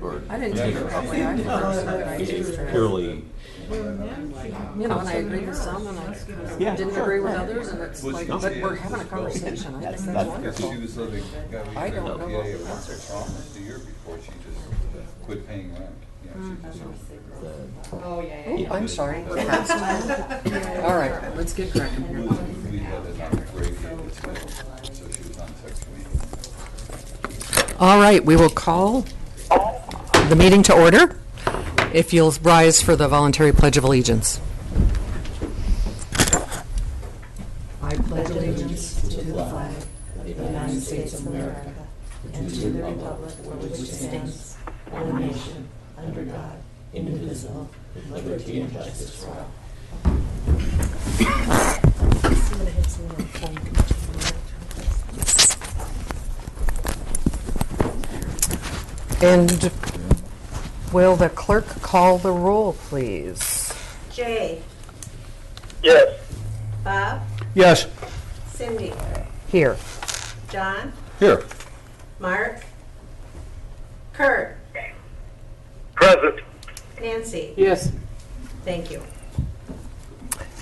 or I didn't take it that way. I didn't purely. You know, and I agree with some, and I didn't agree with others, and it's like, but we're having a conversation. I think that's wonderful. She was living, I don't know what the it answer is. was the year before she just quit paying rent. Oh, I'm sorry. We're past time. All right, let's get cracking here. We had it on the graveyard, so she was on Section 8. All right, we will call the meeting to order. If you'll rise for the voluntary Pledge of Allegiance. I pledge allegiance to the flag of the United States of America and to the republic for which it stands, one nation, under God, indivisible, with liberty and justice for all. And will the clerk call the roll, please? Jay. Yes. Bob. Yes. Cindy. Here. John. Here. Mark. Kurt. Present. Nancy. Yes. Thank you.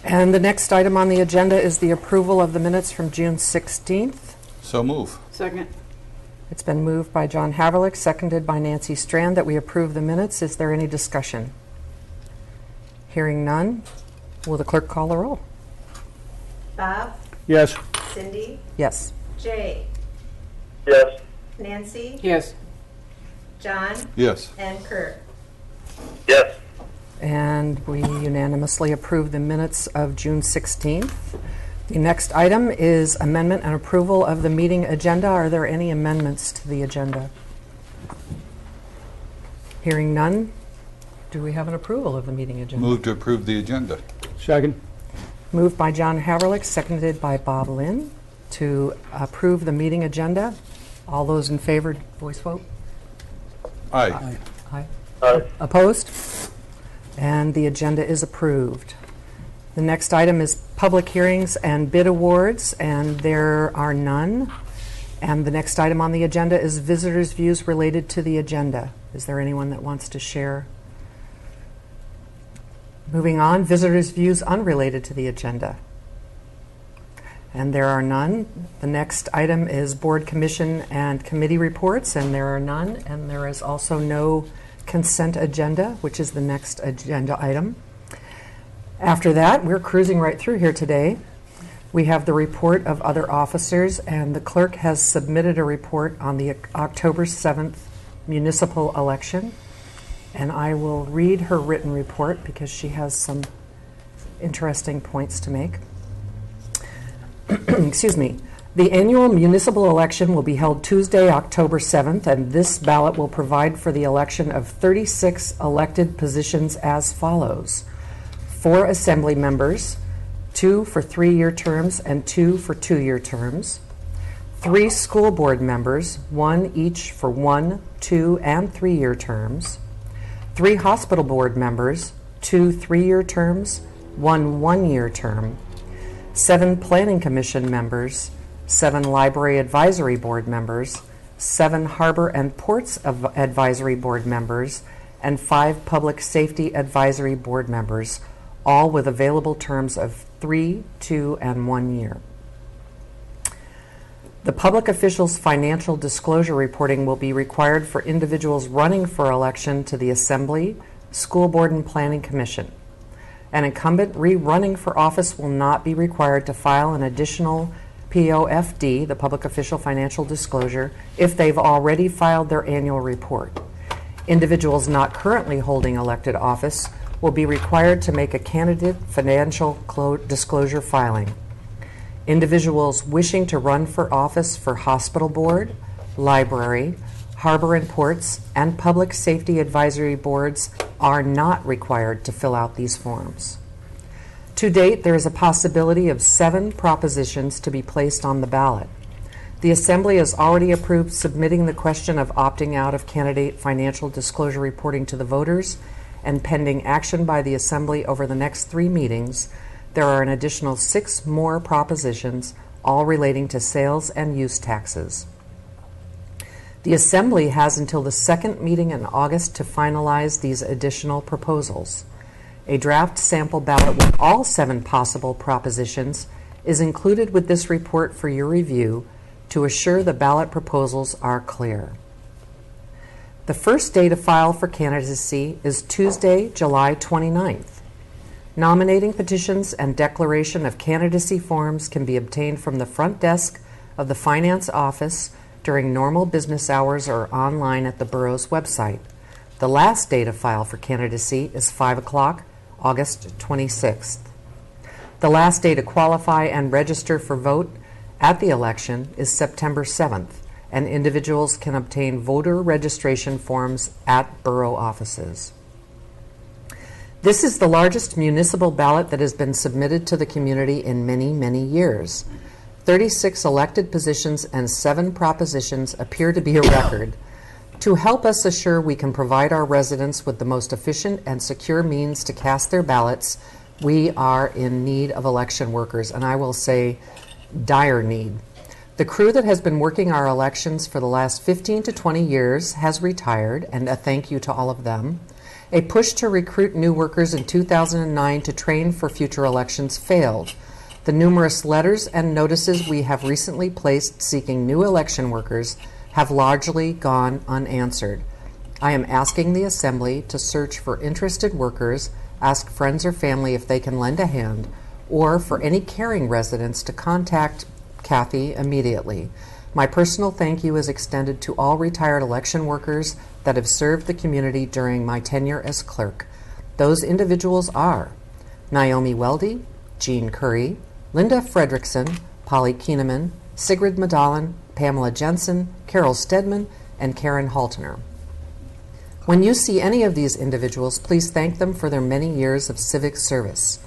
And the next item on the agenda is the approval of the minutes from June 16th. So move. Second. It's been moved by John Haverlick, seconded by Nancy Strand, that we approve the minutes. Is there any discussion? Hearing none, will the clerk call the roll? Bob. Yes. Cindy. Yes. Jay. Yes. Nancy. Yes. John. Yes. And Kurt. Yes. And we unanimously approve the minutes of June 16th. The next item is amendment and approval of the meeting agenda. Are there any amendments to the agenda? Hearing none, do we have an approval of the meeting agenda? Move to approve the agenda. Second. Moved by John Haverlick, seconded by Bob Lynn, to approve the meeting agenda. All those in favor, voice vote. Aye. Aye. Aye. Opposed? And the agenda is approved. The next item is public hearings and bid awards, and there are none. And the next item on the agenda is visitors' views related to the agenda. Is there anyone that wants to share? Moving on, visitors' views unrelated to the agenda. And there are none. The next item is board, commission, and committee reports, and there are none. And there is also no consent agenda, which is the next agenda item. After that, we're cruising right through here today. We have the report of other officers, and the clerk has submitted a report on the October 7th municipal election. And I will read her written report because she has some interesting points to make. Excuse me. The annual municipal election will be held Tuesday, October 7th, and this ballot will provide for the election of 36 elected positions as follows: 4 assembly members, 2 for 3-year terms and 2 for 2-year terms, 3 school board members, 1 each for 1, 2, and 3-year terms, 3 hospital board members, 2 3-year terms, 1 1-year term, 7 planning commission members, 7 library advisory board members, 7 harbor and ports advisory board members, and 5 public safety advisory board members, all with available terms of 3, 2, and 1 year. The public officials' financial disclosure reporting will be required for individuals running for election to the Assembly, School Board, and Planning Commission. An incumbent re-running for office will not be required to file an additional POFD, the Public Official Financial Disclosure, if they've already filed their annual report. Individuals not currently holding elected office will be required to make a candidate financial disclosure filing. Individuals wishing to run for office for hospital board, library, harbor and ports, and public safety advisory boards are not required to fill out these forms. To date, there is a possibility of 7 propositions to be placed on the ballot. The Assembly has already approved submitting the question of opting out of candidate financial disclosure reporting to the voters, and pending action by the Assembly over the next 3 meetings, there are an additional 6 more propositions, all relating to sales and use taxes. The Assembly has until the second meeting in August to finalize these additional proposals. A draft sample ballot with all 7 possible propositions is included with this report for your review to assure the ballot proposals are clear. The first day to file for candidacy is Tuesday, July 29th. Nominating petitions and declaration of candidacy forms can be obtained from the front desk of the Finance Office during normal business hours or online at the Borough's website. The last day to file for candidacy is 5 o'clock, August 26th. The last day to qualify and register for vote at the election is September 7th, and individuals can obtain voter registration forms at borough offices. This is the largest municipal ballot that has been submitted to the community in many, many years. 36 elected positions and 7 propositions appear to be a record. To help us assure we can provide our residents with the most efficient and secure means to cast their ballots, we are in need of election workers, and I will say dire need. The crew that has been working our elections for the last 15 to 20 years has retired, and a thank you to all of them. A push to recruit new workers in 2009 to train for future elections failed. The numerous letters and notices we have recently placed seeking new election workers have largely gone unanswered. I am asking the Assembly to search for interested workers, ask friends or family if they can lend a hand, or for any caring residents to contact Kathy immediately. My personal thank you is extended to all retired election workers that have served the community during my tenure as clerk. Those individuals are Naomi Weldy, Jean Curry, Linda Fredrickson, Polly Keeneman, Sigrid Medallan, Pamela Jensen, Carol Stedman, and Karen Haltener. When you see any of these individuals, please thank them for their many years of civic service.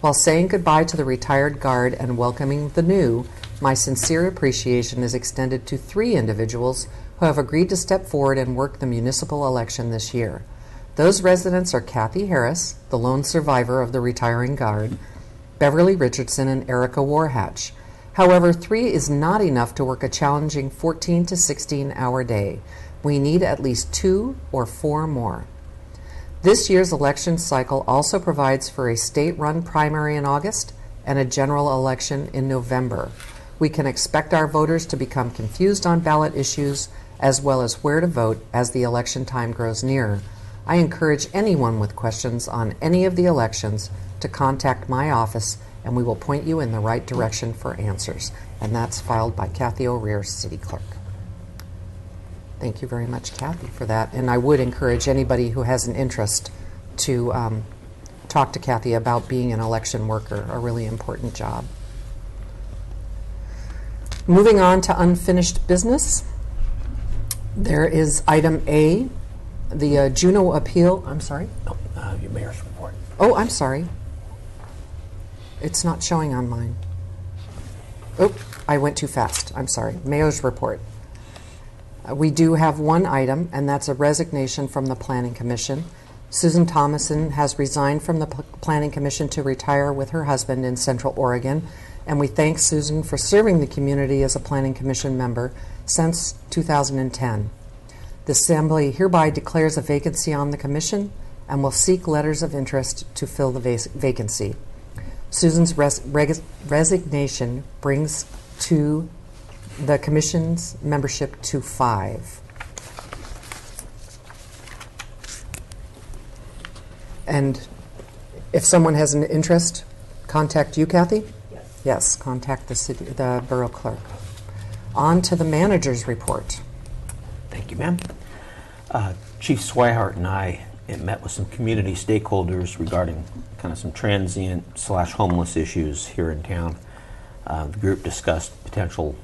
While saying goodbye to the retired guard and welcoming the new, my sincere appreciation is extended to 3 individuals who have agreed to step forward and work the municipal election this year. Those residents are Kathy Harris, the lone survivor of the retiring guard, Beverly Richardson, and Erica Warhatch. However, 3 is not enough to work a challenging 14 to 16-hour day. We need at least 2 or 4 more. This year's election cycle also provides for a state-run primary in August and a general election in November. We can expect our voters to become confused on ballot issues as well as where to vote as the election time grows nearer. I encourage anyone with questions on any of the elections to contact my office, and we will point you in the right direction for answers. And that's filed by Kathy O'Rear, City Clerk. Thank you very much, Kathy, for that. And I would encourage anybody who has an interest to talk to Kathy about being an election worker, a really important job. Moving on to unfinished business, there is item A, the Juneau appeal. I'm sorry? Your mayor's report. Oh, I'm sorry. It's not showing on mine. Oh, I went too fast. I'm sorry. Mayor's report. We do have one item, and that's a resignation from the Planning Commission. Susan Thomason has resigned from the Planning Commission to retire with her husband in Central Oregon, and we thank Susan for serving the community as a Planning Commission member since 2010. The Assembly hereby declares a vacancy on the Commission and will seek letters of interest to fill the vacancy. Susan's resignation brings to the Commission's membership to 5. And if someone has an interest, contact you, Kathy? Yes. Yes, contact the Borough Clerk. On to the manager's report. Thank you, ma'am. Chief Swihart and I met with some community stakeholders regarding kind of some transient/homeless issues here in town. The group discussed potential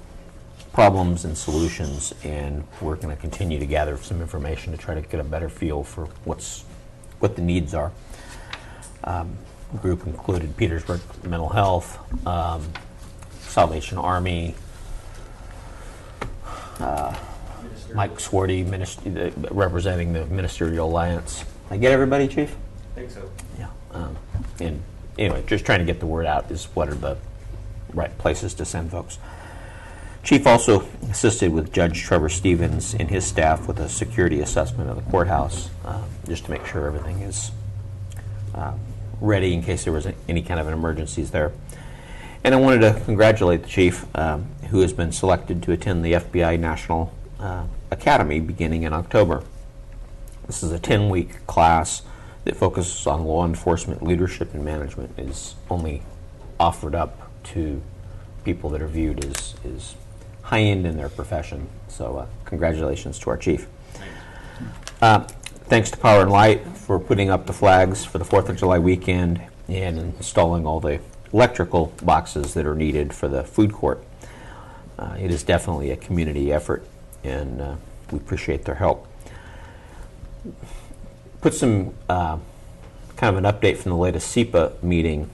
problems and solutions, and we're going to continue to gather some information to try to get a better feel for what the needs are. The group included Petersburg Mental Health, Salvation Army, Mike Swarty, representing the Ministerial Alliance. I get everybody, Chief? I think so. Yeah. And anyway, just trying to get the word out is what are the right places to send folks. Chief also assisted with Judge Trevor Stevens and his staff with a security assessment of the courthouse, just to make sure everything is ready in case there was any kind of an emergencies there. And I wanted to congratulate the chief, who has been selected to attend the FBI National Academy beginning in October. This is a 10-week class that focuses on law enforcement leadership and management. It is only offered up to people that are viewed as high-end in their profession. So congratulations to our chief. Thanks to Power and Light for putting up the flags for the 4th of July weekend and installing all the electrical boxes that are needed for the food court. It is definitely a community effort, and we appreciate their help. Put some kind of an update from the latest SEPA meeting.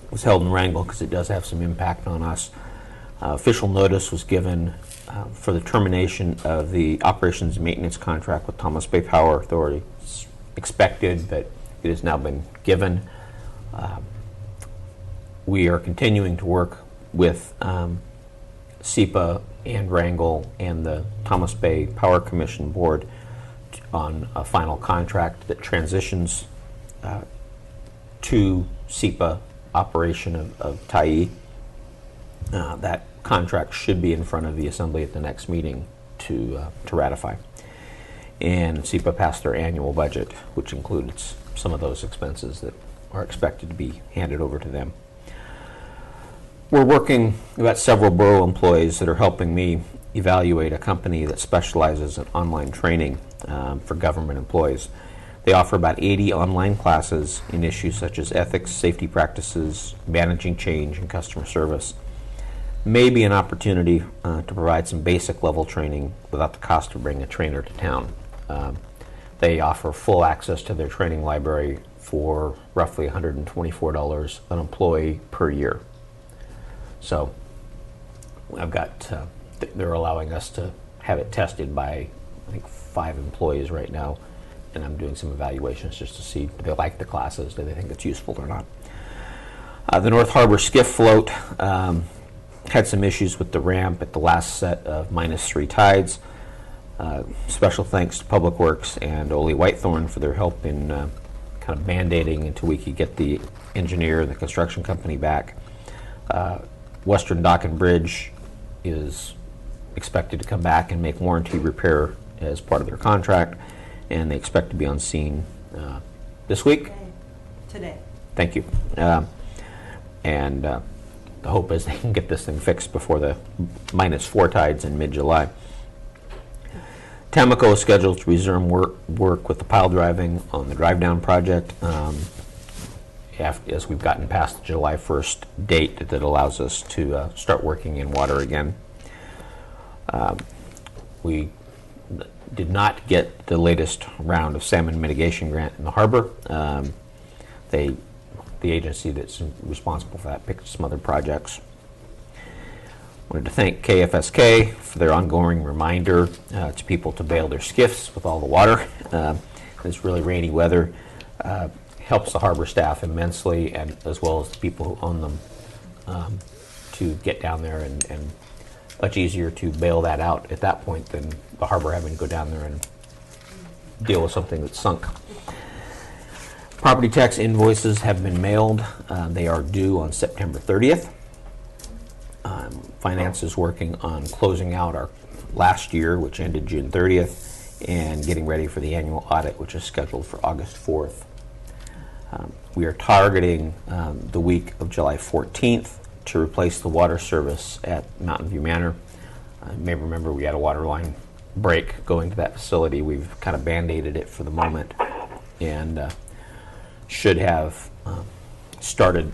It was held in Wrangell because it does have some impact on us. Official notice was given for the termination of the operations and maintenance contract with Thomas Bay Power Authority. It's expected, but it has now been given. We are continuing to work with SEPA and Wrangell and the Thomas Bay Power Commission Board on a final contract that transitions to SEPA operation of Tyee. That contract should be in front of the Assembly at the next meeting to ratify. And SEPA passed their annual budget, which includes some of those expenses that are expected to be handed over to them. We're working, we've got several borough employees that are helping me evaluate a company that specializes in online training for government employees. They offer about 80 online classes in issues such as ethics, safety practices, managing change, and customer service. Maybe an opportunity to provide some basic level training without the cost of bringing a trainer to town. They offer full access to their training library for roughly $124 an employee per year. So I've got, they're allowing us to have it tested by, I think, 5 employees right now, and I'm doing some evaluations just to see do they like the classes, do they think it's useful or not. The North Harbor skiff float had some issues with the ramp at the last set of -3 tides. Special thanks to Public Works and Ole Whitethorn for their help in kind of band-aiding until we could get the engineer and the construction company back. Western Dock and Bridge is expected to come back and make warranty repair as part of their contract, and they expect to be on scene this week. Today. Thank you. And the hope is they can get this thing fixed before the -4 tides in mid-July. Tamaco is scheduled to resume work with the pile driving on the drive-down project as we've gotten past the July 1st date that allows us to start working in water again. We did not get the latest round of salmon mitigation grant in the harbor. The agency that's responsible for that picked some other projects. Wanted to thank KFSK for their ongoing reminder to people to bail their skiffs with all the water. This really rainy weather helps the harbor staff immensely, and as well as the people who own them, to get down there, and much easier to bail that out at that point than the harbor having to go down there and deal with something that's sunk. Property tax invoices have been mailed. They are due on September 30th. Finance is working on closing out our last year, which ended June 30th, and getting ready for the annual audit, which is scheduled for August 4th. We are targeting the week of July 14th to replace the water service at Mountain View Manor. You may remember we had a water line break going to that facility. We've kind of band-aided it for the moment, and should have started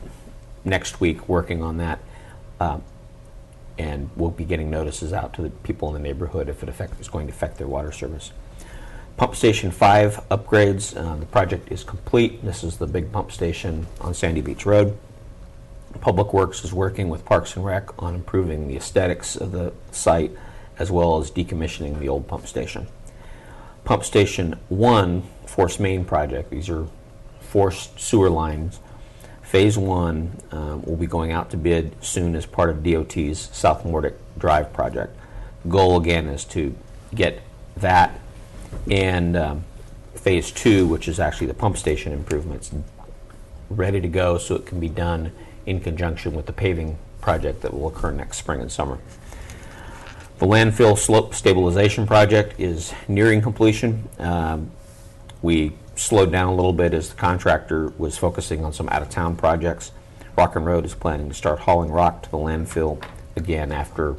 next week working on that, and we'll be getting notices out to the people in the neighborhood if it's going to affect their water service. Pump Station 5 upgrades, the project is complete. This is the big pump station on Sandy Beach Road. Public Works is working with Parks and Rec on improving the aesthetics of the site, as well as decommissioning the old pump station. Pump Station 1 Force Main project, these are forced sewer lines, Phase 1 will be going out to bid soon as part of DOT's South Nordic Drive project. The goal, again, is to get that and Phase 2, which is actually the pump station improvements, ready to go so it can be done in conjunction with the paving project that will occur next spring and summer. The landfill slope stabilization project is nearing completion. We slowed down a little bit as the contractor was focusing on some out-of-town projects. Rock and Road is planning to start hauling rock to the landfill again after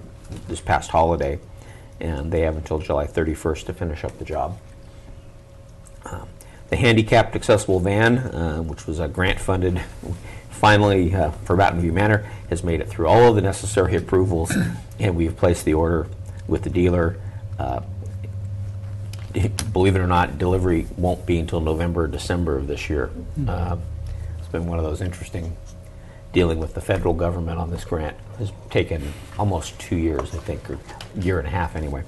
this past holiday, and they have until July 31st to finish up the job. The handicapped accessible van, which was grant funded, finally for Mountain View Manor, has made it through all of the necessary approvals, and we've placed the order with the dealer. Believe it or not, delivery won't be until November or December of this year. It's been one of those interesting dealing with the federal government on this grant. It's taken almost 2 years, I think, or a year and a half anyway.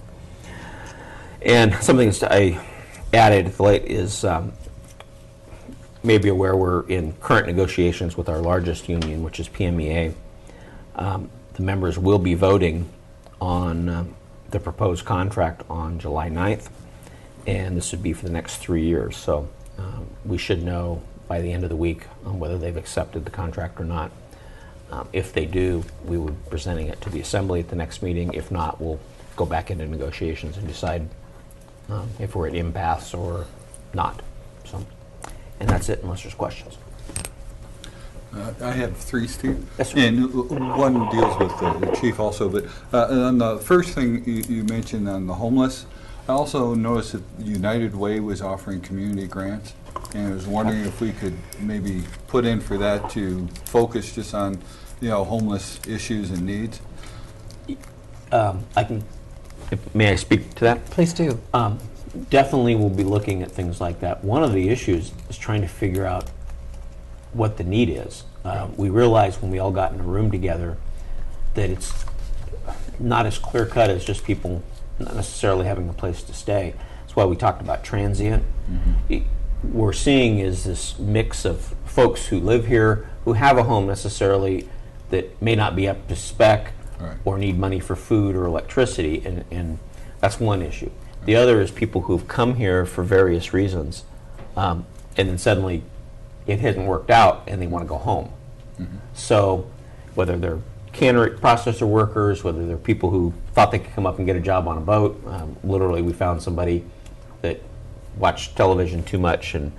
And something that I added late is maybe aware we're in current negotiations with our largest union, which is PMEA. The members will be voting on the proposed contract on July 9th, and this would be for the next 3 years. So we should know by the end of the week on whether they've accepted the contract or not. If they do, we will be presenting it to the Assembly at the next meeting. If not, we'll go back into negotiations and decide if we're at impasse or not. So, and that's it, unless there's questions. I have three, Steve. Yes, sir. And one deals with the chief also, but on the first thing you mentioned on the homeless, I also noticed that United Way was offering community grants, and I was wondering if we could maybe put in for that to focus just on, homeless issues and needs. May I speak to that? Please do. Definitely we'll be looking at things like that. One of the issues is trying to figure out what the need is. We realized when we all got in a room together that it's not as clear cut as just people not necessarily having a place to stay. That's why we talked about transient. What we're seeing is this mix of folks who live here, who have a home necessarily that may not be up to spec, Right. or need money for food or electricity, and that's one issue. The other is people who've come here for various reasons, and then suddenly it hasn't worked out and they want to go home. So whether they're cannery processor workers, whether they're people who thought they could come up and get a job on a boat, literally we found somebody that watched television too much, and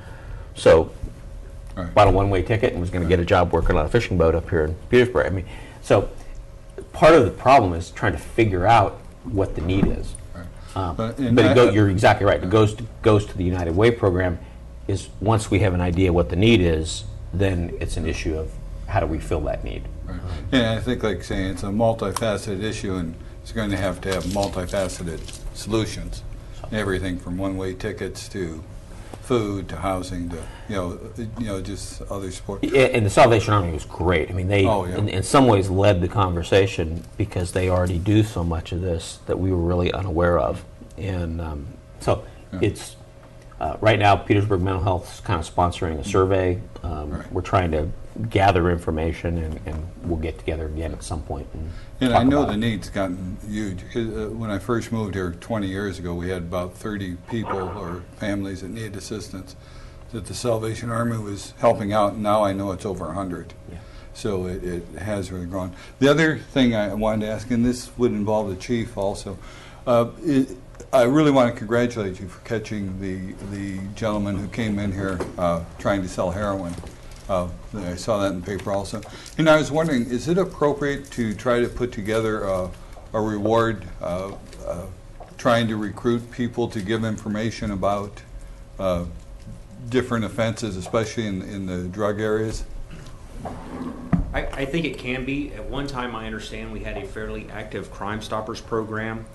so Right. bought a one-way ticket and was going to get a job working on a fishing boat up here in Petersburg. I mean, so part of the problem is trying to figure out what the need is. But You're exactly right. It goes to the United Way program. Is once we have an idea what the need is, then it's an issue of how do we fill that need. Right. And I think, like saying, it's a multifaceted issue, and it's going to have multifaceted solutions. Everything from one-way tickets to food to housing to just other support. Yeah, and the Salvation Army was great. I mean, they in some ways led the conversation because they already do so much of this that we were really unaware of, and it's right now Petersburg Mental Health is kind of sponsoring a survey. Right. We're trying to gather information, and we'll get together again at some point. And I know the need's gotten huge. When I first moved here 20 years ago, we had about 30 people or families that needed assistance that the Salvation Army was helping out, and now I know it's over 100. Yeah. So it has really grown. The other thing I wanted to ask, and this would involve the chief also, I really want to congratulate you for catching the gentleman who came in here trying to sell heroin. I saw that in the paper also. And I was wondering, is it appropriate to try to put together a reward trying to recruit people to give information about different offenses, especially in the drug areas? I think it can be. At one time, I understand we had a fairly active Crime Stoppers program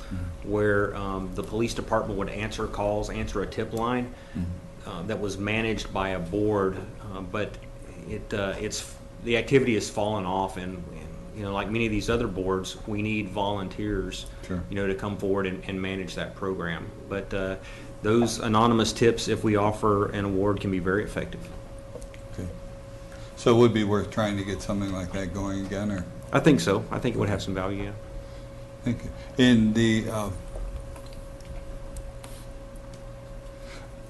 where the police department would answer calls, answer a tip line that was managed by a board, but the activity has fallen off, and like many of these other boards, we need volunteers, Sure. to come forward and manage that program. But those anonymous tips, if we offer an award, can be very effective. Okay. So it would be worth trying to get something like that going again, or? I think so. I think it would have some value, yeah. Thank you. In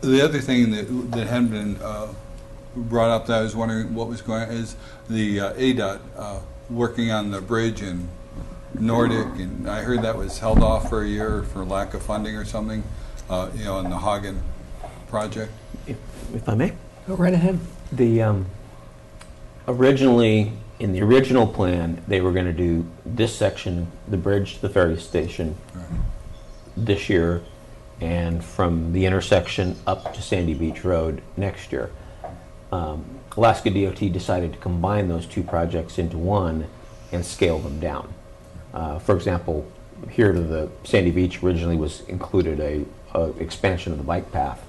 the other thing that hadn't been brought up that I was wondering what was going on is the ADOT working on the bridge in Nordic, and I heard that was held off for a year for lack of funding or something, in the Hagen project. If I may? Go right ahead. The originally, in the original plan, they were going to do this section, the bridge to the ferry station, this year, and from the intersection up to Sandy Beach Road next year. Alaska DOT decided to combine those two projects into one and scale them down. For example, here to the Sandy Beach originally was included a expansion of the bike path,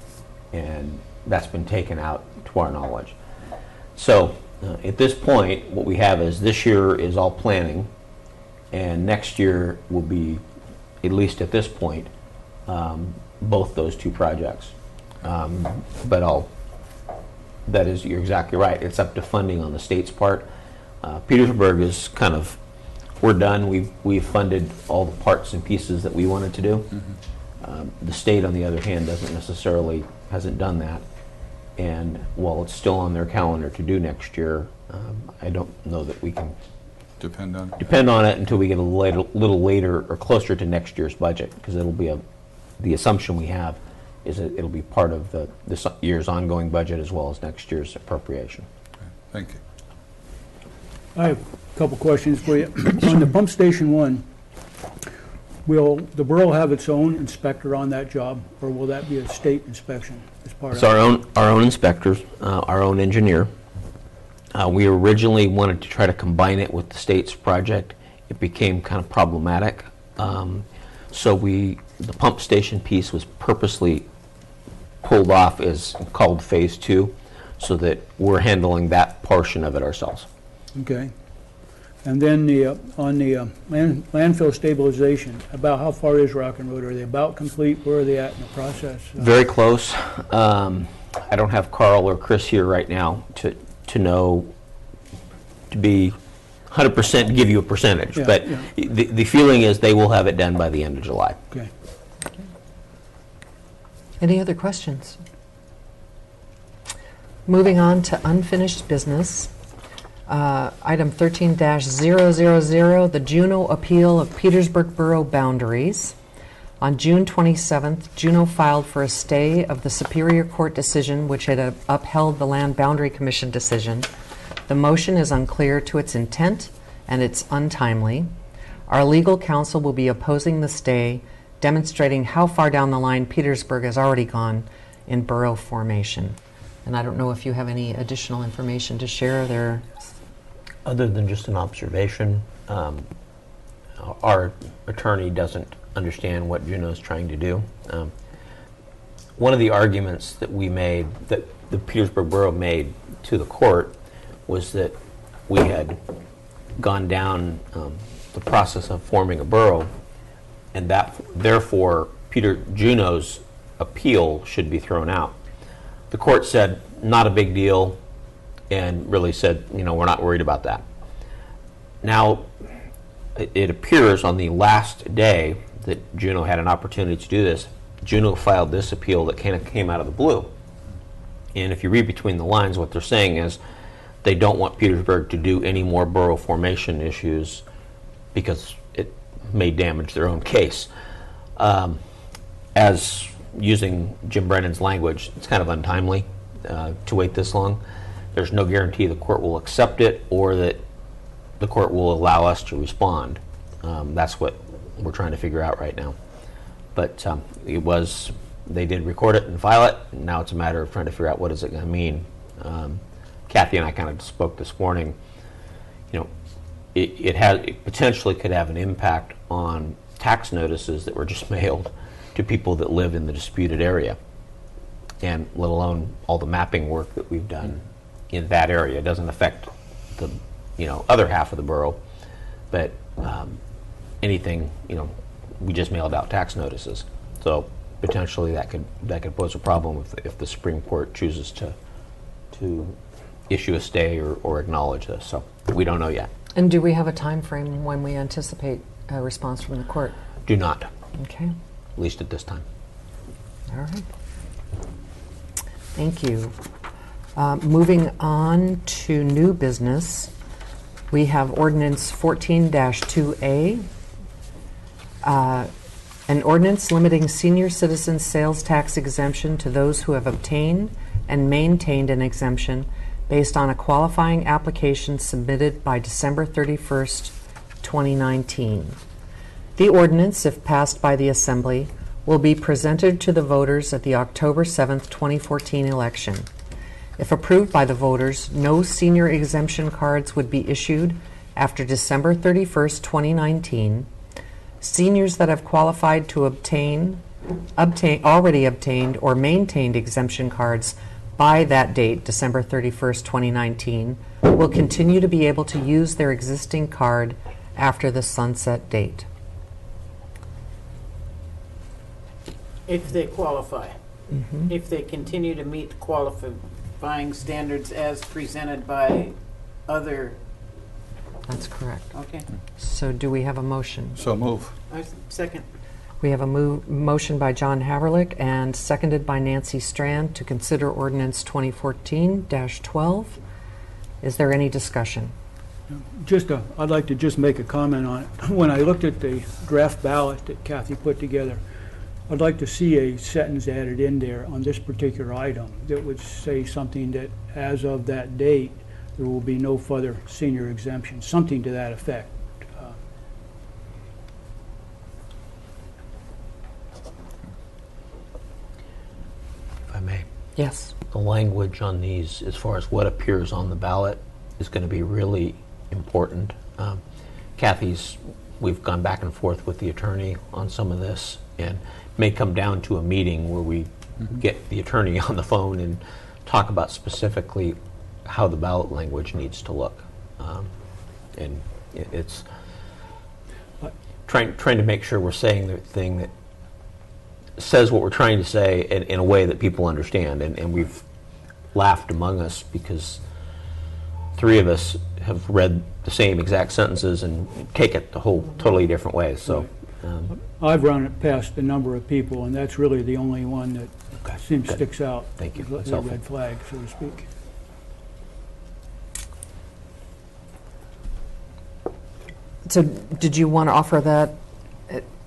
and that's been taken out to our knowledge. So at this point, what we have is this year is all planning, and next year will be, at least at this point, both those two projects. But that is, you're exactly right. It's up to funding on the state's part. Petersburg is kind of, we're done. We've funded all the parts and pieces that we wanted to do. Mm-hmm. The state, on the other hand, hasn't done that. And while it's still on their calendar to do next year, I don't know that we can depend on it until we get a little later or closer to next year's budget, because it'll be the assumption we have is that it'll be part of this year's ongoing budget as well as next year's appropriation. Okay. Thank you. I have a couple questions for you. On the pump station one, will the borough have its own inspector on that job, or will that be a state inspection as part It's of it? our own inspectors, our own engineer. We originally wanted to try to combine it with the state's project. It became kind of problematic. So the pump station piece was purposely pulled off as called Phase 2, so that we're handling that portion of it ourselves. Okay. And then on the landfill stabilization, about how far is Rock and Road? Are they about complete? Where are they at in the process? Very close. I don't have Carl or Chris here right now to know, to be 100% give you a percentage, Yeah, but yeah. the feeling is they will have it done by the end of July. Okay. Any other questions? Moving on to unfinished business. Item 13-000, the Juneau appeal of Petersburg Borough boundaries. On June 27th, Juneau filed for a stay of the Superior Court decision which had upheld the Land Boundary Commission decision. The motion is unclear to its intent and it's untimely. Our legal counsel will be opposing the stay, demonstrating how far down the line Petersburg has already gone in borough formation. And I don't know if you have any additional information to share there. Other than just an observation, our attorney doesn't understand what Juneau's trying to do. One of the arguments that we made, that the Petersburg Borough made to the court, was that we had gone down the process of forming a borough, and that therefore Juneau's appeal should be thrown out. The court said, not a big deal, and really said, we're not worried about that. Now, it appears on the last day that Juneau had an opportunity to do this, Juneau filed this appeal that kind of came out of the blue. And if you read between the lines, what they're saying is they don't want Petersburg to do any more borough formation issues because it may damage their own case. As using Jim Brennan's language, it's kind of untimely to wait this long. There's no guarantee the court will accept it or that the court will allow us to respond. That's what we're trying to figure out right now. But they did record it and file it, and now it's a matter of trying to figure out what is it going to mean. Kathy and I kind of spoke this morning. It potentially could have an impact on tax notices that were just mailed to people that live in the disputed area, and let alone all the mapping work that we've done in that area. It doesn't affect the other half of the borough, but anything, we just mailed out tax notices. So potentially that could pose a problem if the Supreme Court chooses to issue a stay or acknowledge this. So we don't know yet. And do we have a time frame when we anticipate a response from the court? Do not, Okay, at least at this time. all right. Thank you. Moving on to new business, we have ordinance 14-2A, an ordinance limiting senior citizen sales tax exemption to those who have obtained and maintained an exemption based on a qualifying application submitted by December 31st, 2019. The ordinance, if passed by the Assembly, will be presented to the voters at the October 7th, 2014 election. If approved by the voters, no senior exemption cards would be issued after December 31st, 2019. Seniors that have qualified to already obtained or maintained exemption cards by that date, December 31st, 2019, will continue to be able to use their existing card after the sunset date. If they qualify. If they continue to meet qualifying standards as presented by other, That's correct. okay. So do we have a motion? So move. Second. We have a motion by John Haverlick and seconded by Nancy Strand to consider ordinance 2014-12. Is there any discussion? I'd like to just make a comment on it. When I looked at the draft ballot that Kathy put together, I'd like to see a sentence added in there on this particular item that would say something that, as of that date, there will be no further senior exemption, something to that effect. If I may. Yes. The language on these, as far as what appears on the ballot, is going to be really important. We've gone back and forth with the attorney on some of this, and may come down to a meeting where we get the attorney on the phone and talk about specifically how the ballot language needs to look. And it's trying to make sure we're saying the thing that says what we're trying to say in a way that people understand. And we've laughed among us because three of us have read the same exact sentences and take it the whole totally different way. So I've run it past a number of people, and that's really the only one that seems Good. sticks out. Thank you. as That's a helpful. red flag, so to speak. So did you want to offer that?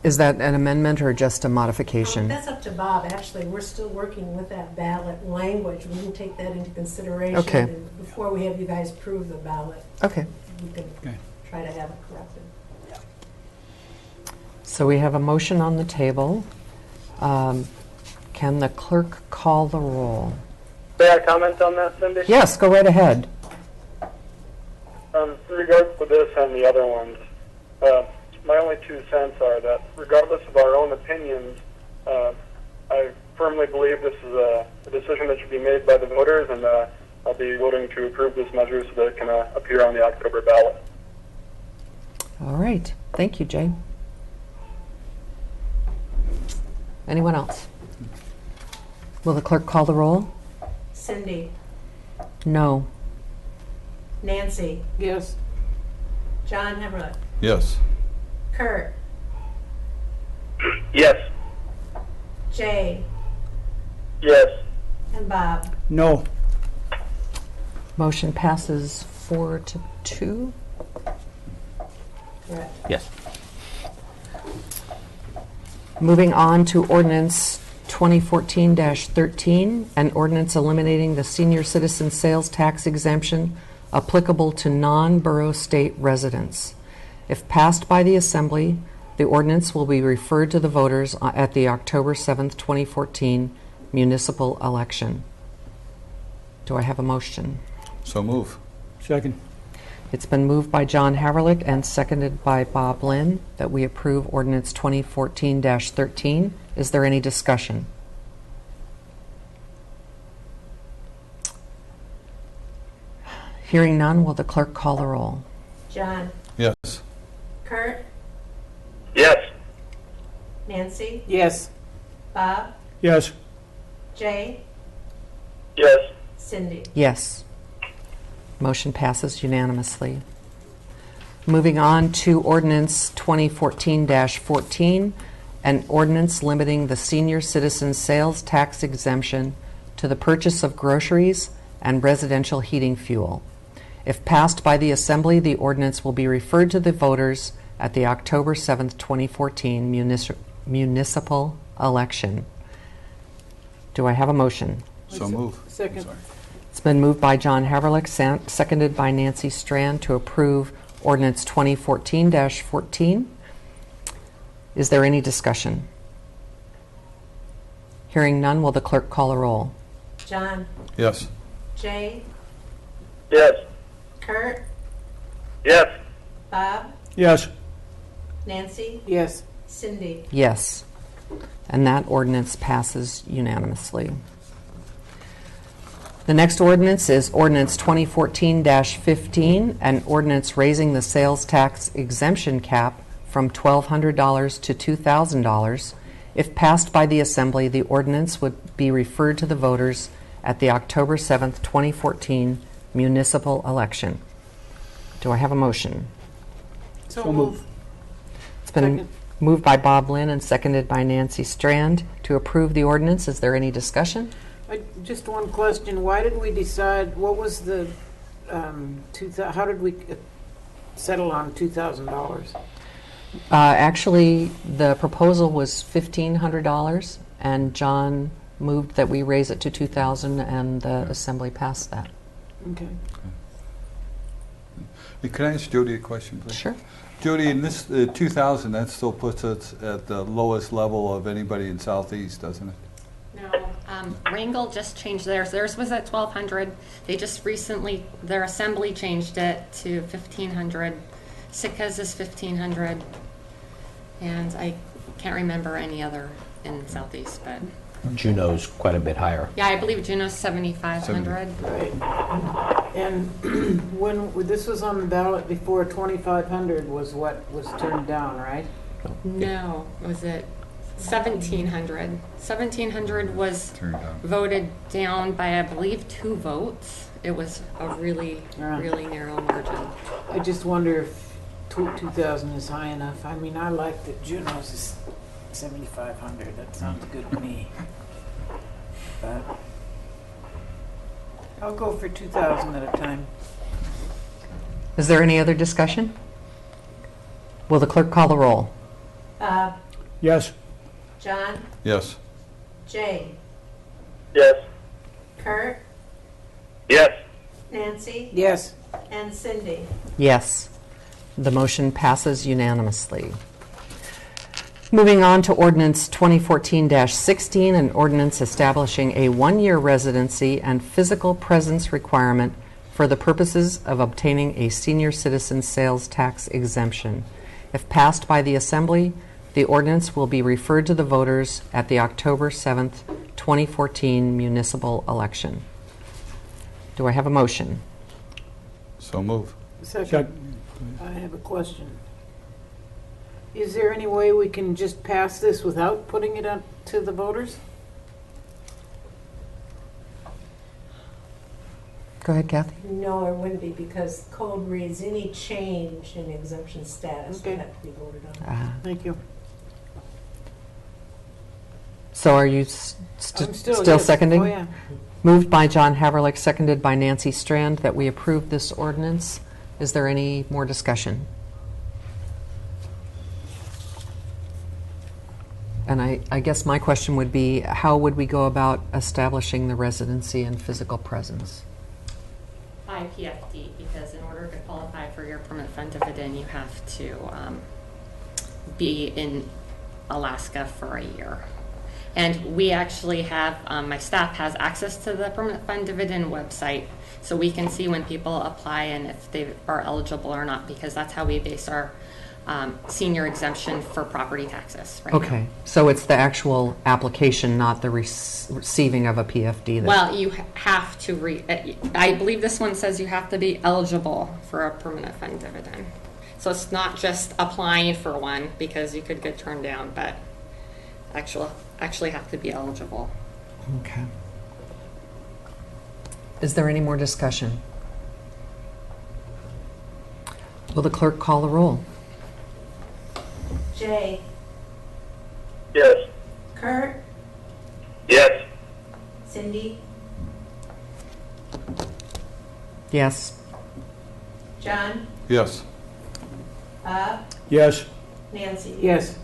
Is that an amendment or just a modification? That's up to Bob. Actually, we're still working with that ballot language. We can take that into consideration. Okay. And before we have you guys approve the ballot, Okay. we can Okay. try to have it corrected. So we have a motion on the table. Can the clerk call the roll? May I comment on that, Cindy? Yes, go right ahead. In regards to this and the other ones, my only 2 cents are that regardless of our own opinions, I firmly believe this is a decision that should be made by the voters, and I'll be voting to approve this measure so that it can appear on the October ballot. All right. Thank you, Jay. Anyone else? Will the clerk call the roll? Cindy, No. Nancy, Yes. John Hemmerle, Yes. Kurt, Yes. Jay, Yes. and Bob. No. Motion passes 4-2. Correct. Yes. Moving on to ordinance 2014-13, an ordinance eliminating the senior citizen sales tax exemption applicable to non-borough state residents. If passed by the Assembly, the ordinance will be referred to the voters at the October 7th, 2014 municipal election. Do I have a motion? So move. Second. It's been moved by John Haverlick and seconded by Bob Lynn that we approve ordinance 2014-13. Is there any discussion? Hearing none, will the clerk call the roll? John, Yes. Kurt, Yes. Nancy, Yes. Bob, Yes. Jay, Yes. Cindy. Yes. Motion passes unanimously. Moving on to ordinance 2014-14, an ordinance limiting the senior citizen sales tax exemption to the purchase of groceries and residential heating fuel. If passed by the Assembly, the ordinance will be referred to the voters at the October 7th, 2014 municipal election. Do I have a motion? So move. Second. Sorry. It's been moved by John Haverlick, seconded by Nancy Strand to approve ordinance 2014-14. Is there any discussion? Hearing none, will the clerk call a roll? John, Yes. Jay, Yes. Kurt, Yes. Bob, Yes. Nancy, Yes. Cindy. Yes. And that ordinance passes unanimously. The next ordinance is ordinance 2014-15, an ordinance raising the sales tax exemption cap from $1,200 to $2,000. If passed by the Assembly, the ordinance would be referred to the voters at the October 7th, 2014 municipal election. Do I have a motion? So move. It's been Second. moved by Bob Lynn and seconded by Nancy Strand to approve the ordinance. Is there any discussion? Just one question. Why did we decide, what was the, how did we settle on $2,000? Actually, the proposal was $1,500, and John moved that we raise it to $2,000, and the Assembly passed that. Okay. Hey, could I ask Jody a question, please? Sure. Jody, in this 2,000, that still puts us at the lowest level of anybody in Southeast, doesn't it? No, Wrangell just changed theirs. Theirs was at 1,200. They just recently, their Assembly changed it to 1,500. Sitka's is 1,500. And I can't remember any other in Southeast, but Juneau's quite a bit higher. yeah, I believe Juneau's 7,500. Right. And when this was on the ballot before, 2,500 was what was turned down, right? No, was it 1,700? 1,700 was Turned down. voted down by, I believe, 2 votes. It was a really, Yeah. really narrow margin. I just wonder if 2,000 is high enough. I mean, I like that Juneau's is 7,500. That sounds good to me. But I'll go for 2,000 at a time. Is there any other discussion? Will the clerk call the roll? Bob, Yes. John, Yes. Jay, Yes. Kurt, Yes. Nancy, Yes. and Cindy. Yes. The motion passes unanimously. Moving on to ordinance 2014-16, an ordinance establishing a 1-year residency and physical presence requirement for the purposes of obtaining a senior citizen sales tax exemption. If passed by the Assembly, the ordinance will be referred to the voters at the October 7th, 2014 municipal election. Do I have a motion? So move. Second. I have a question. Is there any way we can just pass this without putting it up to the voters? Go ahead, Kathy. No, it wouldn't be, because code reads any change in exemption status would Okay. have to be voted on. Thank you. So are you I'm still yes. seconding? Oh, yeah. Moved by John Haverlick, seconded by Nancy Strand, that we approve this ordinance. Is there any more discussion? And I guess my question would be, how would we go about establishing the residency and physical presence? By PFD, because in order to qualify for your permanent fund dividend, you have to be in Alaska for a year. And we actually have, my staff has access to the permanent fund dividend website, so we can see when people apply and if they are eligible or not, because that's how we base our senior exemption for property taxes right Okay, now. so it's the actual application, not the receiving of a PFD? Well, you have to I believe this one says you have to be eligible for a permanent fund dividend. So it's not just applying for one, because you could get turned down, but actually have to be eligible. Okay. Is there any more discussion? Will the clerk call the roll? Jay, Yes. Kurt, Yes. Cindy, Yes. John, Yes. Bob, Yes. Nancy. Yes.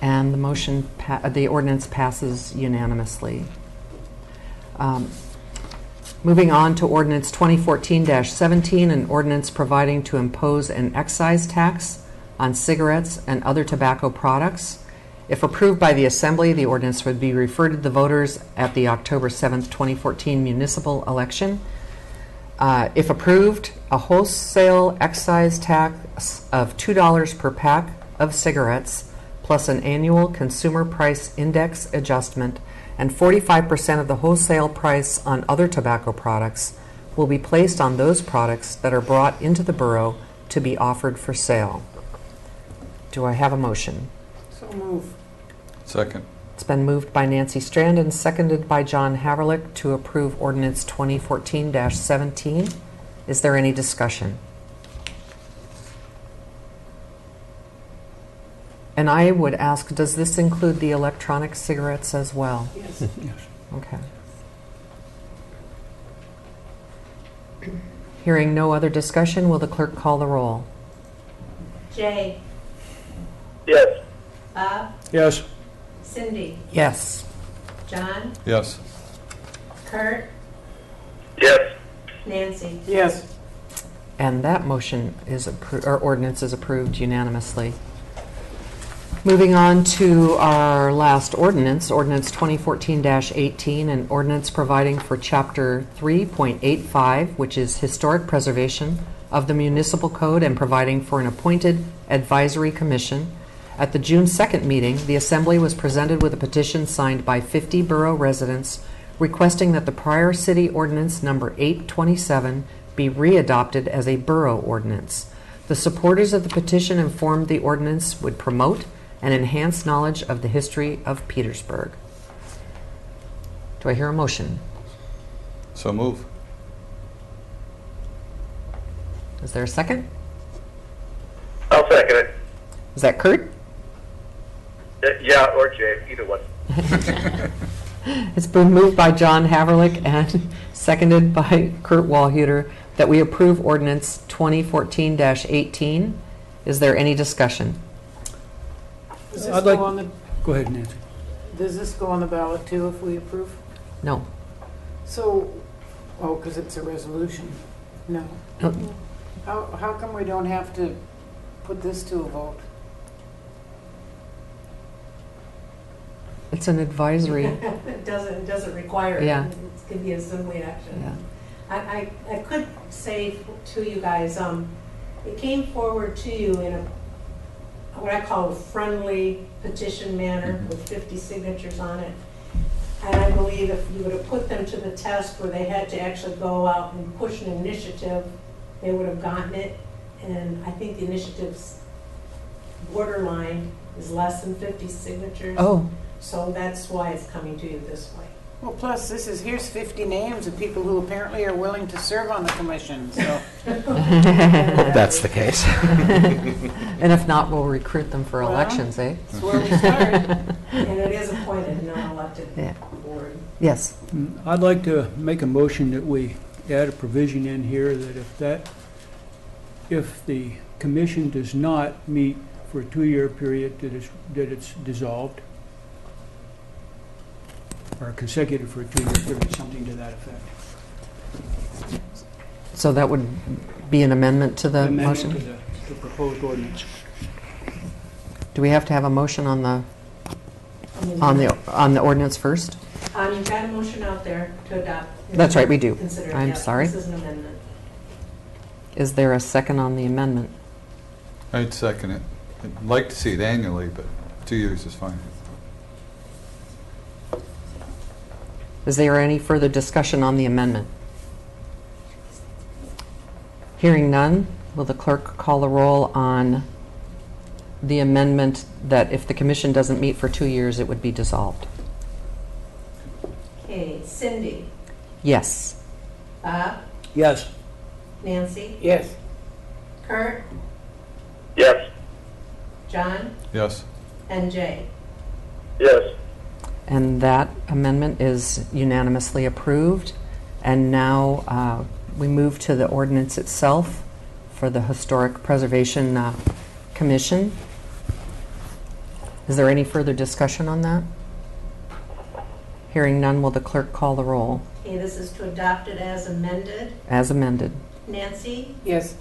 And the ordinance passes unanimously. Moving on to ordinance 2014-17, an ordinance providing to impose an excise tax on cigarettes and other tobacco products. If approved by the Assembly, the ordinance would be referred to the voters at the October 7th, 2014 municipal election. If approved, a wholesale excise tax of $2 per pack of cigarettes plus an annual consumer price index adjustment and 45% of the wholesale price on other tobacco products will be placed on those products that are brought into the borough to be offered for sale. Do I have a motion? So move. Second. It's been moved by Nancy Strand and seconded by John Haverlick to approve ordinance 2014-17. Is there any discussion? And I would ask, does this include the electronic cigarettes as well? Yes. Yes. Okay. Hearing no other discussion, will the clerk call the roll? Jay, Yes. Bob, Yes. Cindy, Yes. John, Yes. Kurt, Yes. Nancy. Yes. And that motion is approved, or ordinance is approved unanimously. Moving on to our last ordinance, ordinance 2014-18, an ordinance providing for Chapter 3.85, which is historic preservation of the municipal code, and providing for an appointed advisory commission. At the June 2nd meeting, the Assembly was presented with a petition signed by 50 borough residents requesting that the prior city ordinance number 827 be readopted as a borough ordinance. The supporters of the petition informed the ordinance would promote and enhance knowledge of the history of Petersburg. Do I hear a motion? So move. Is there a second? I'll second it. Is that Kurt? Yeah, or Jay, either one. It's been moved by John Haverlick and seconded by Kurt Walhuter that we approve ordinance 2014-18. Is there any discussion? Does this I'd like- go on the, Go ahead, Nancy. does this go on the ballot too if we approve? No. So, oh, because it's a resolution. No. No. How come we don't have to put this to a vote? It's an advisory. It doesn't require it. Yeah. It can be assembly action. Yeah. I could say to you guys, it came forward to you in a, what I call a friendly petition manner with 50 signatures on it. And I believe if you would have put them to the test where they had to actually go out and push an initiative, they would have gotten it. And I think the initiative's borderline is less than 50 signatures. Oh, So that's why it's coming to you this way. Well, plus here's 50 names of people who apparently are willing to serve on the commission, so. Hope that's the case. and if not, we'll recruit them for Well, elections, eh? That's where we started. And it is appointed, not elected Yeah. board. Yes. I'd like to make a motion that we add a provision in here that if the commission does not meet for a 2-year period, that it's dissolved, or consecutive for a 2-year period, something to that effect. So that would be an amendment to the Amendment motion? to the proposed ordinance. Do we have to have a motion on the ordinance first? You've got a motion out there to adopt. That's right, we do. Consider it. I'm Yeah, sorry. This is an amendment. Is there a second on the amendment? I'd second it. I'd like to see it annually, but 2 years is fine. Is there any further discussion on the amendment? Hearing none, will the clerk call the roll on the amendment that if the commission doesn't meet for 2 years, it would be dissolved? Okay, Cindy, Yes. Bob, Yes. Nancy, Yes. Kurt, Yes. John, Yes. and Jay. Yes. And that amendment is unanimously approved. And now we move to the ordinance itself for the Historic Preservation Commission. Is there any further discussion on that? Hearing none, will the clerk call the roll? Okay, this is to adopt it as amended. As amended. Nancy, Yes.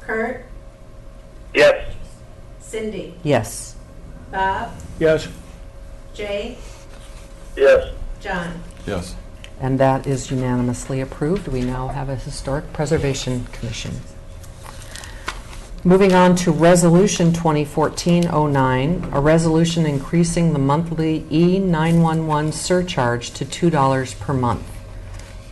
Kurt, Yes. Cindy, Yes. Bob, Yes. Jay, Yes. John. Yes. And that is unanimously approved. We now have a Historic Preservation Commission. Moving on to Resolution 2014-09, a resolution increasing the monthly E911 surcharge to $2 per month.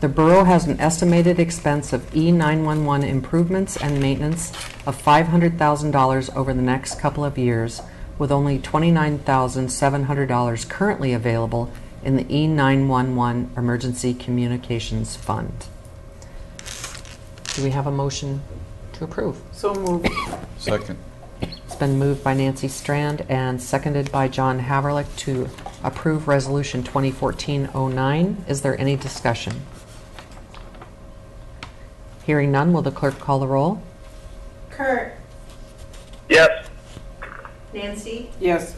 The borough has an estimated expense of E911 improvements and maintenance of $500,000 over the next couple of years, with only $29,700 currently available in the E911 Emergency Communications Fund. Do we have a motion to approve? So moved. Second. It's been moved by Nancy Strand and seconded by John Haverlick to approve Resolution 2014-09. Is there any discussion? Hearing none, will the clerk call the roll? Kurt, Yes. Nancy, Yes.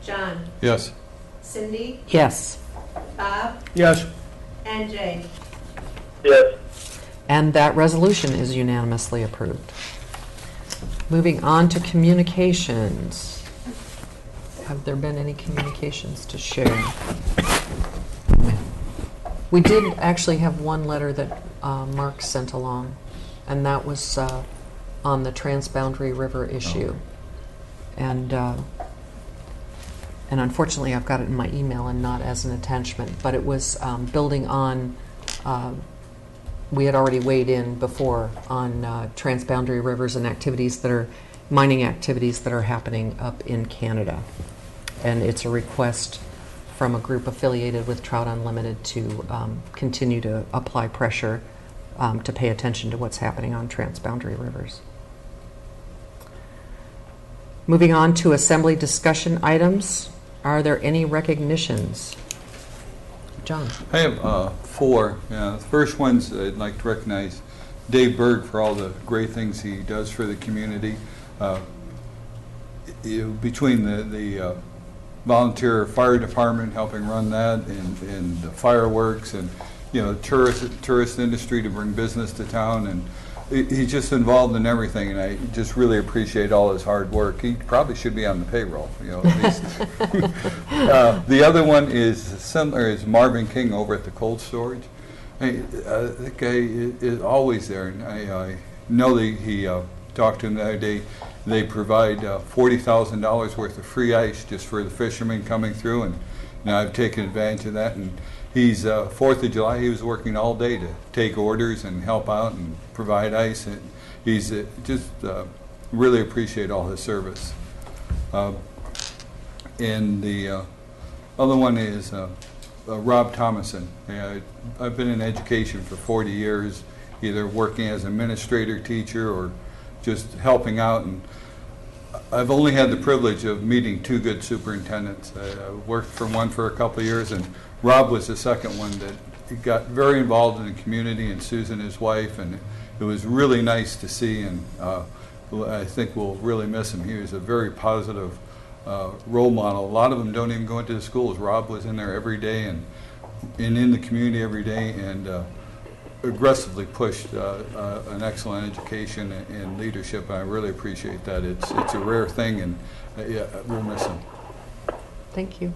John, Yes. Cindy, Yes. Bob, Yes. and Jay. Yes. And that resolution is unanimously approved. Moving on to communications. Have there been any communications to share? We did actually have one letter that Mark sent along, and that was on the transboundary river issue. And unfortunately, I've got it in my email and not as an attachment, but it was building on, we had already weighed in before on transboundary rivers and activities that are, mining activities that are happening up in Canada. And it's a request from a group affiliated with Trout Unlimited to continue to apply pressure to pay attention to what's happening on transboundary rivers. Moving on to assembly discussion items. Are there any recognitions? John. I have four. The first one's I'd like to recognize Dave Berg for all the great things he does for the community. Between the volunteer fire department helping run that, and the fireworks, and tourist industry to bring business to town, and he's just involved in everything, and I just really appreciate all his hard work. He probably should be on the payroll, at least. The other one is Marvin King over at the cold storage. That guy is always there, and I know that he talked to him the other day. They provide $40,000 worth of free ice just for the fishermen coming through, and I've taken advantage of that. And he's 4th of July. He was working all day to take orders and help out and provide ice. And he's just really appreciate all his service. And the other one is Rob Thomason. I've been in education for 40 years, either working as an administrator, teacher, or just helping out. And I've only had the privilege of meeting two good superintendents. I worked for one for a couple of years, and Rob was the second one that got very involved in the community, and Susan, his wife, and it was really nice to see, and I think we'll really miss him. He was a very positive role model. A lot of them don't even go into the schools. Rob was in there every day and in the community every day, and aggressively pushed an excellent education and leadership. I really appreciate that. It's a rare thing, and yeah, we'll miss him. Thank you.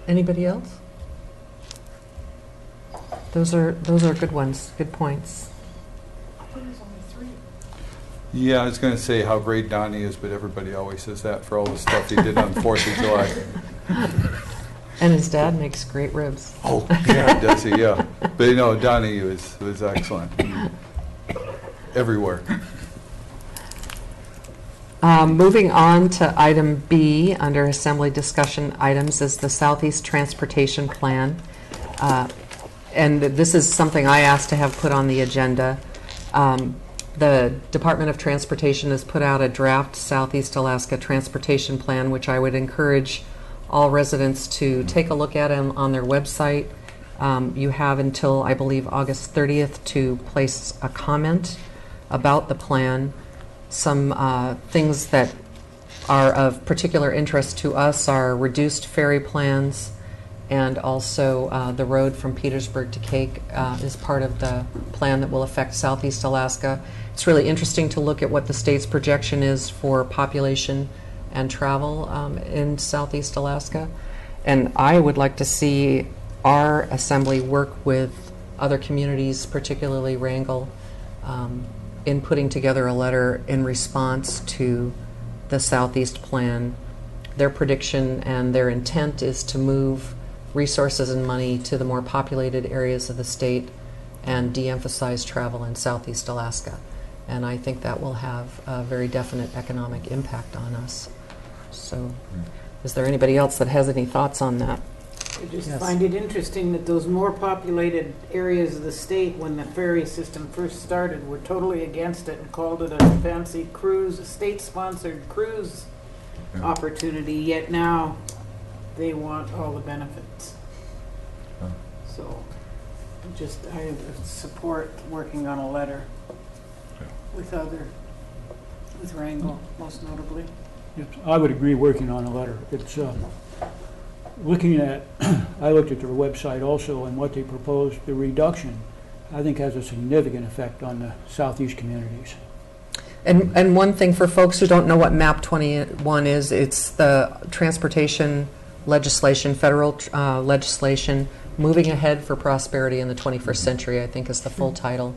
Anybody else? Those are good ones, good points. Yeah, I was going to say how great Donnie is, but everybody always says that for all the stuff he did on the 4th of July. And his dad makes great ribs. Oh, yeah, does he? Yeah. But Donnie was excellent. Everywhere. Moving on to item B under assembly discussion items is the Southeast Transportation Plan. And this is something I asked to have put on the agenda. The Department of Transportation has put out a draft Southeast Alaska Transportation Plan, which I would encourage all residents to take a look at on their website. You have until, I believe, August 30th to place a comment about the plan. Some things that are of particular interest to us are reduced ferry plans, and also the road from Petersburg to Cake is part of the plan that will affect Southeast Alaska. It's really interesting to look at what the state's projection is for population and travel in Southeast Alaska. And I would like to see our assembly work with other communities, particularly Wrangell, in putting together a letter in response to the Southeast Plan. Their prediction and their intent is to move resources and money to the more populated areas of the state and de-emphasize travel in Southeast Alaska. And I think that will have a very definite economic impact on us. So, is there anybody else that has any thoughts on that? I just Yes. find it interesting that those more populated areas of the state, when the ferry system first started, were totally against it and called it a fancy cruise, a state-sponsored cruise opportunity, yet now they want all the benefits. So, I support working on a letter with Wrangell, most notably. Yes, I would agree working on a letter. It's looking at, I looked at their website also, and what they proposed, the reduction, I think has a significant effect on the southeast communities. And one thing for folks who don't know what MAP 21 is, it's the transportation legislation, federal legislation, moving ahead for prosperity in the 21st century, I think is the full title.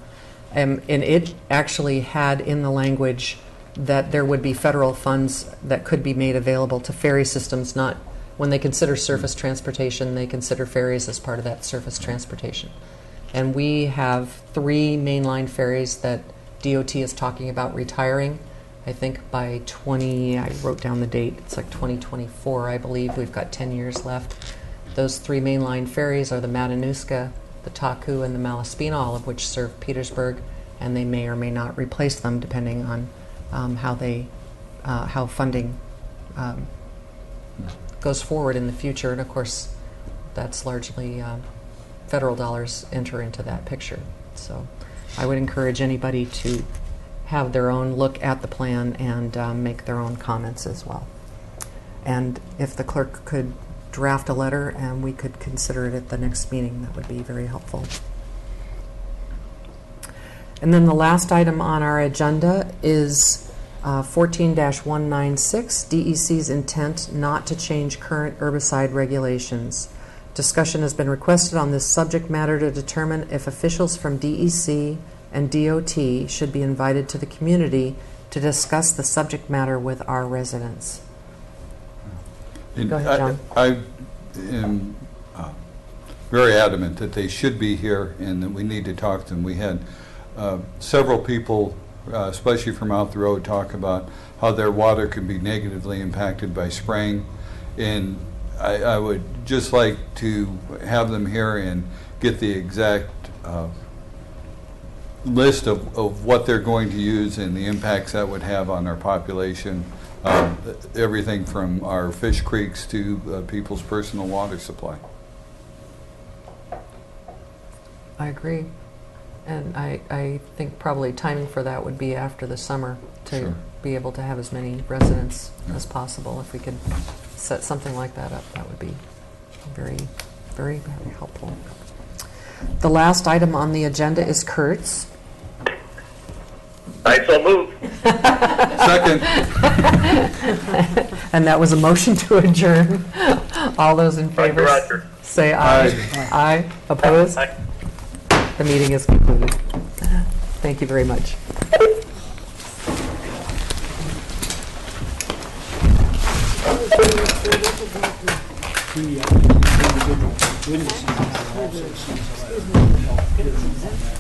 And it actually had in the language that there would be federal funds that could be made available to ferry systems. Not when they consider surface transportation, they consider ferries as part of that surface transportation. And we have 3 mainline ferries that DOT is talking about retiring. I think by I wrote down the date, it's like 2024, I believe. We've got 10 years left. Those 3 mainline ferries are the Matanuska, the Taku, and the Malaspina, all of which serve Petersburg, and they may or may not replace them depending on how funding goes forward in the future. And of course, that's largely federal dollars enter into that picture. So I would encourage anybody to have their own look at the plan and make their own comments as well. And if the clerk could draft a letter and we could consider it at the next meeting, that would be very helpful. And then the last item on our agenda is 14-196, DEC's intent not to change current herbicide regulations. Discussion has been requested on this subject matter to determine if officials from DEC and DOT should be invited to the community to discuss the subject matter with our residents. Go ahead, John. I am very adamant that they should be here and that we need to talk to them. We had several people, especially from out the road, talk about how their water could be negatively impacted by spraying. And I would just like to have them here and get the exact list of what they're going to use and the impacts that would have on our population. Everything from our fish creeks to people's personal water supply. I agree. And I think probably timing for that would be after the summer to Sure. be able to have as many residents as possible. If we could set something like that up, that would be very, very, very helpful. The last item on the agenda is Kurt's. I so move. Second. And that was a motion to adjourn. All those in favor Roger. say aye. Aye. Aye. Opposed? Aye. The meeting is concluded. Thank you very much. The individual witnesses also seems like